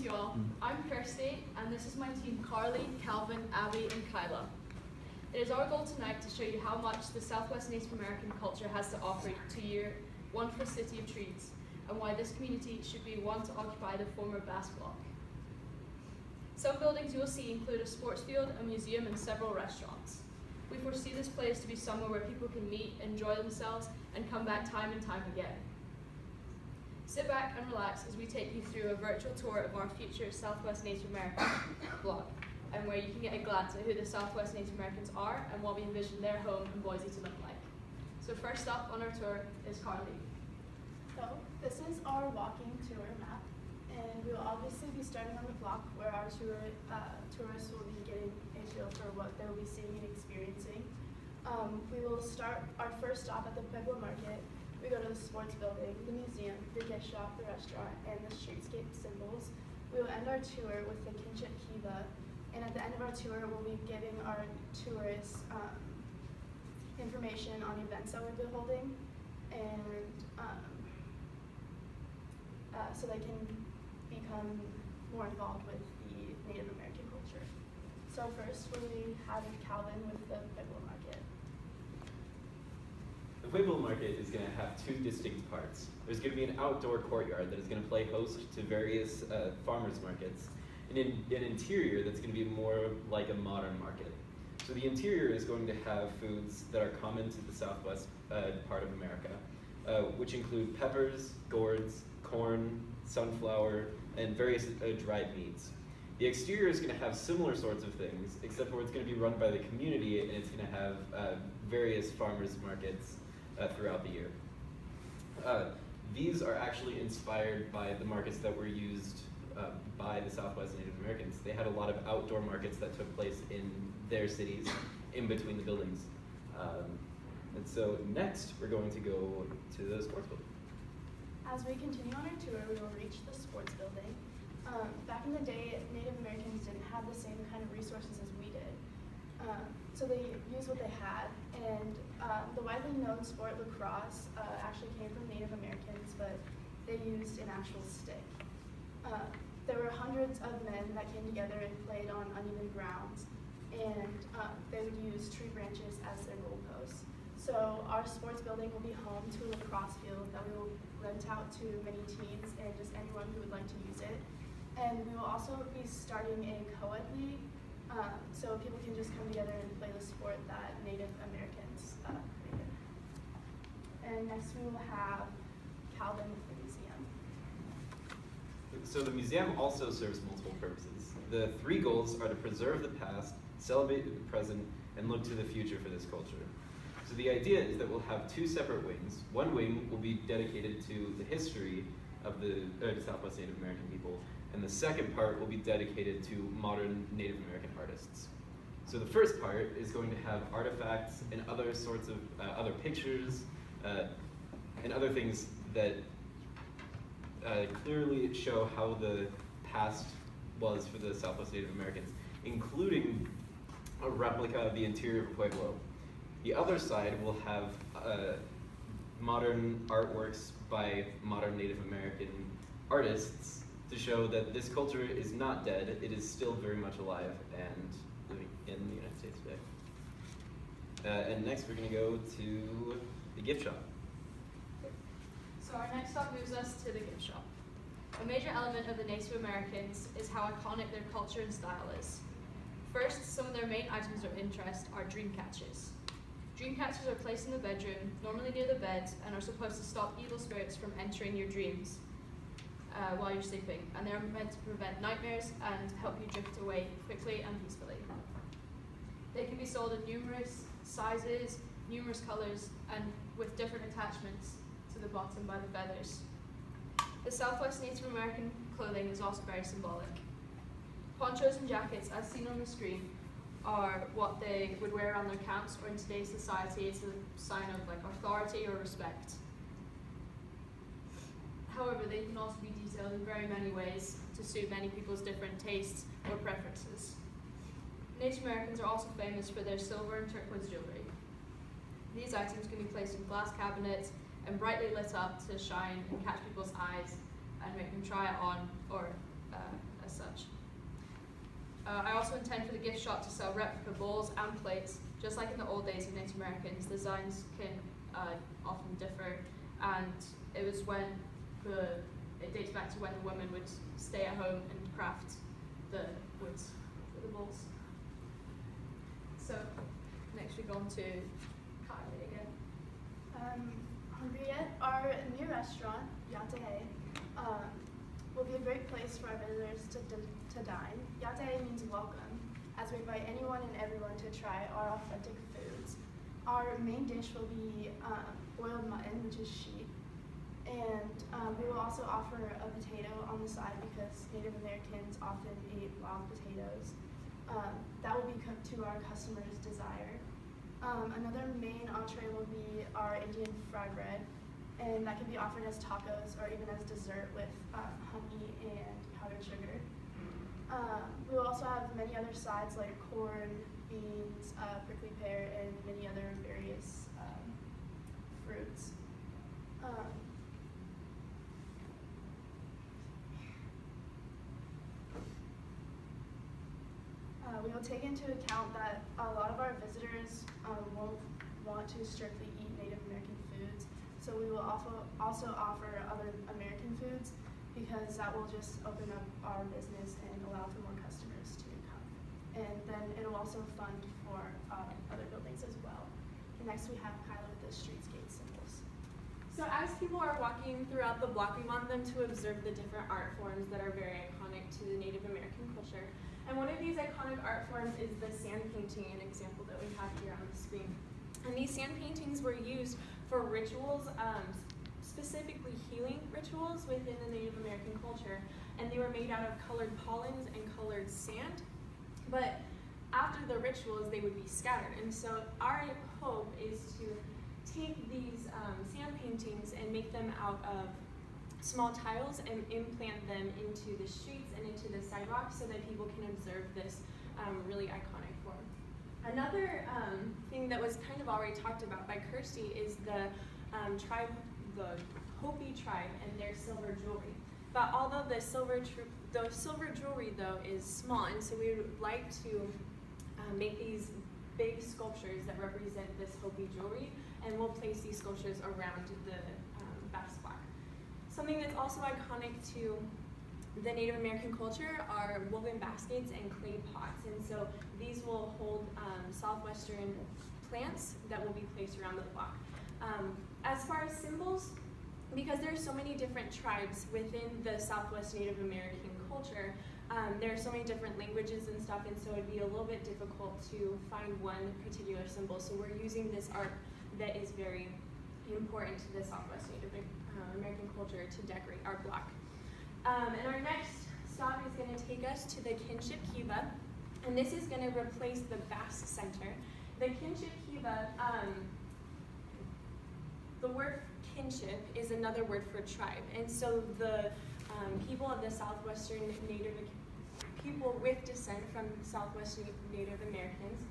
to you all. I'm Kirsty, and this is my team Carly, Calvin, Abby, and Kyla. It is our goal tonight to show you how much the Southwest Native American culture has to offer to your wonderful city of trees, and why this community should be one to occupy the former Basque Block. Some buildings you will see include a sports field, a museum, and several restaurants. We foresee this place to be somewhere where people can meet, enjoy themselves, and come back time and time again. Sit back and relax as we take you through a virtual tour of our future Southwest Native American block, and where you can get a glance at who the Southwest Native Americans are and what we envision their home in Boise to look like. So first up on our tour is Carly. So this is our walking tour map, and we will obviously be starting on the block where our tourists will be getting a feel for what they will be seeing and experiencing. We will start our first stop at the Pueblo Market. We go to the sports building, the museum, the gift shop, the restaurant, and the streetscape symbols. We will end our tour with the kinship kiva, and at the end of our tour, we'll be giving our tourists information on events that we'll be holding, and so they can become more involved with the Native American culture. So first, we have Calvin with the Pueblo Market. The Pueblo Market is going to have two distinct parts. There's going to be an outdoor courtyard that is going to play host to various farmers markets, and an interior that's going to be more like a modern market. So the interior is going to have foods that are common to the southwest part of America, which include peppers, gourds, corn, sunflower, and various dried meats. The exterior is going to have similar sorts of things, except for it's going to be run by the community, and it's going to have various farmers markets throughout the year. These are actually inspired by the markets that were used by the Southwest Native Americans. They had a lot of outdoor markets that took place in their cities, in between the buildings. And so next, we're going to go to the sports building. As we continue on our tour, we will reach the sports building. Back in the day, Native Americans didn't have the same kind of resources as we did. So they used what they had, and the widely known sport lacrosse actually came from Native Americans, but they used an actual stick. There were hundreds of men that came together and played on uneven grounds, and they would use tree branches as their goalposts. So our sports building will be home to a lacrosse field that we will rent out to many teams and just anyone who would like to use it. And we will also be starting a co-ed league, so people can just come together and play the sport that Native Americans created. And next we will have Calvin with the museum. So the museum also serves multiple purposes. The three goals are to preserve the past, celebrate the present, and look to the future for this culture. So the idea is that we'll have two separate wings. One wing will be dedicated to the history of the Southwest Native American people, and the second part will be dedicated to modern Native American artists. So the first part is going to have artifacts and other sorts of other pictures and other things that clearly show how the past was for the Southwest Native Americans, including a replica of the interior of Pueblo. The other side will have modern artworks by modern Native American artists to show that this culture is not dead, it is still very much alive and living in the United States today. And next we're going to go to the gift shop. So our next stop moves us to the gift shop. A major element of the Native Americans is how iconic their culture and style is. First, some of their main items of interest are dream catchers. Dream catchers are placed in the bedroom, normally near the bed, and are supposed to stop evil spirits from entering your dreams while you're sleeping, and they're meant to prevent nightmares and help you drift away quickly and peacefully. They can be sold in numerous sizes, numerous colors, and with different attachments to the bottom by the feathers. The Southwest Native American clothing is also very symbolic. Ponchos and jackets, as seen on the screen, are what they would wear on their camps, or in today's society it's a sign of like authority or respect. However, they can also be detailed in very many ways to suit many people's different tastes or preferences. Native Americans are also famous for their silver and turquoise jewelry. These items can be placed in glass cabinets and brightly lit up to shine and catch people's eyes and make them try it on or as such. I also intend for the gift shop to sell replica bowls and plates. Just like in the old days of Native Americans, designs can often differ, and it was when it dates back to when the women would stay at home and craft the woods for the bowls. So next we go on to Kylie again. Hungry yet? Our new restaurant, Yate, will be a great place for our visitors to dine. Yate means welcome, as we invite anyone and everyone to try our authentic foods. Our main dish will be boiled mutton, which is sheep, and we will also offer a potato on the side because Native Americans often eat wild potatoes. That will be to our customers' desire. Another main entree will be our Indian fried bread, and that can be offered as tacos or even as dessert with honey and powdered sugar. We will also have many other sides like corn, beans, prickly pear, and many other various fruits. We will take into account that a lot of our visitors won't want to strictly eat Native American foods, so we will also offer other American foods because that will just open up our business and allow for more customers to come. And then it'll also fund for other buildings as well. And next we have Kyla with the streetscape symbols. So as people are walking throughout the block, we want them to observe the different art forms that are very iconic to the Native American culture. And one of these iconic art forms is the sand painting, an example that we have here on the screen. And these sand paintings were used for rituals, specifically healing rituals within the Native American culture. And they were made out of colored pollens and colored sand. But after the rituals, they would be scattered. And so our hope is to take these sand paintings and make them out of small tiles and implant them into the streets and into the sidewalks so that people can observe this really iconic form. Another thing that was kind of already talked about by Kirsty is the tribe, the Hopi tribe, and their silver jewelry. But although the silver jewelry though is small, and so we would like to make these big sculptures that represent this Hopi jewelry, and we'll place these sculptures around the Basque Block. Something that's also iconic to the Native American culture are woven baskets and clay pots, and so these will hold southwestern plants that will be placed around the block. As far as symbols, because there are so many different tribes within the Southwest Native American culture, there are so many different languages and stuff, and so it'd be a little bit difficult to find one particular symbol. So we're using this art that is very important to the Southwest Native American culture to decorate our block. And our next stop is going to take us to the Kinship Kiva, and this is going to replace the Basque Center. The Kinship Kiva, the word kinship is another word for tribe, and so the people of the Southwestern Native, people with descent from Southwestern Native Americans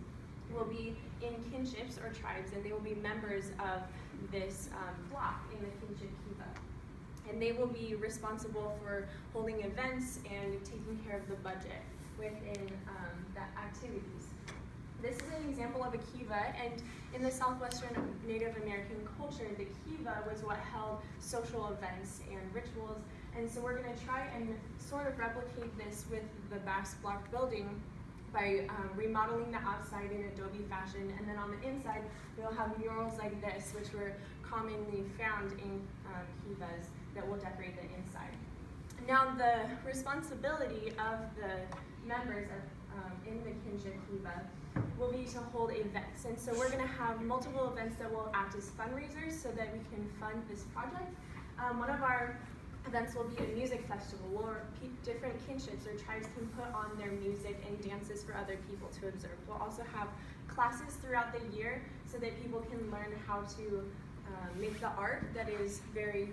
will be in kinships or tribes, and they will be members of this block in the Kinship Kiva. And they will be responsible for holding events and taking care of the budget within the activities. This is an example of a kiva, and in the Southwestern Native American culture, the kiva was what held social events and rituals. And so we're going to try and sort of replicate this with the Basque Block building by remodeling the outside in adobe fashion, and then on the inside we'll have murals like this, which were commonly found in kivas that will decorate the inside. Now the responsibility of the members of, in the Kinship Kiva will be to hold events, and so we're going to have multiple events that will act as fundraisers so that we can fund this project. One of our events will be a music festival where different kinships or tribes can put on their music and dances for other people to observe. We'll also have classes throughout the year so that people can learn how to make the art that is very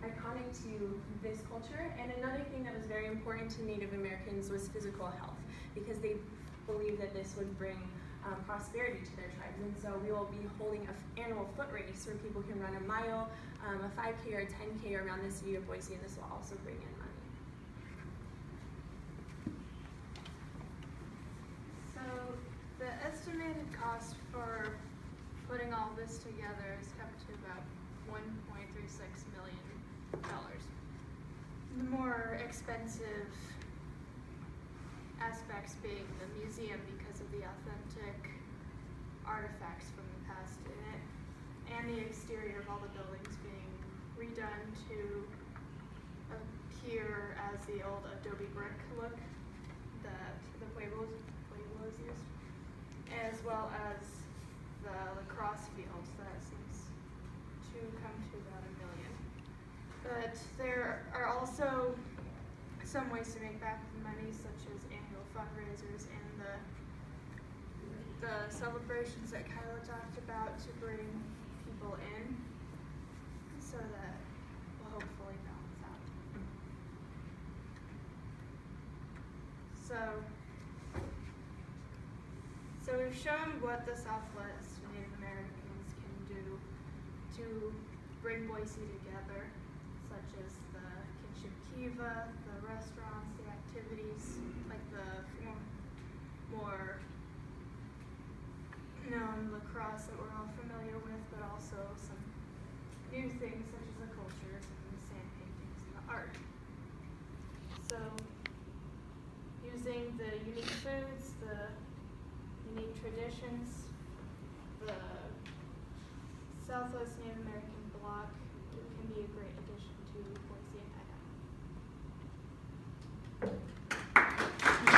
iconic to this culture. And another thing that was very important to Native Americans was physical health, because they believed that this would bring prosperity to their tribes. And so we will be holding an annual foot race where people can run a mile, a 5K or a 10K around the city of Boise, and this will also bring in money. this together has come to about $1.36 million. The more expensive aspects being the museum because of the authentic artifacts from the past in it, and the exterior of all the buildings being redone to appear as the old adobe brick look that the Pueblos used, as well as the lacrosse field that seems to come to about $1 million. But there are also some ways to make back the money, such as annual fundraisers and the celebrations that Kyla talked about to bring people in, so that will hopefully balance out. So we've shown what the Southwest Native Americans can do to bring Boise together, such as the kinship kiva, the restaurants, the activities, like the more known lacrosse that we're all familiar with, but also some new things such as the cultures and the sand paintings and the art. So using the unique foods, the unique traditions, the Southwest Native American Block can be a great addition to Boise and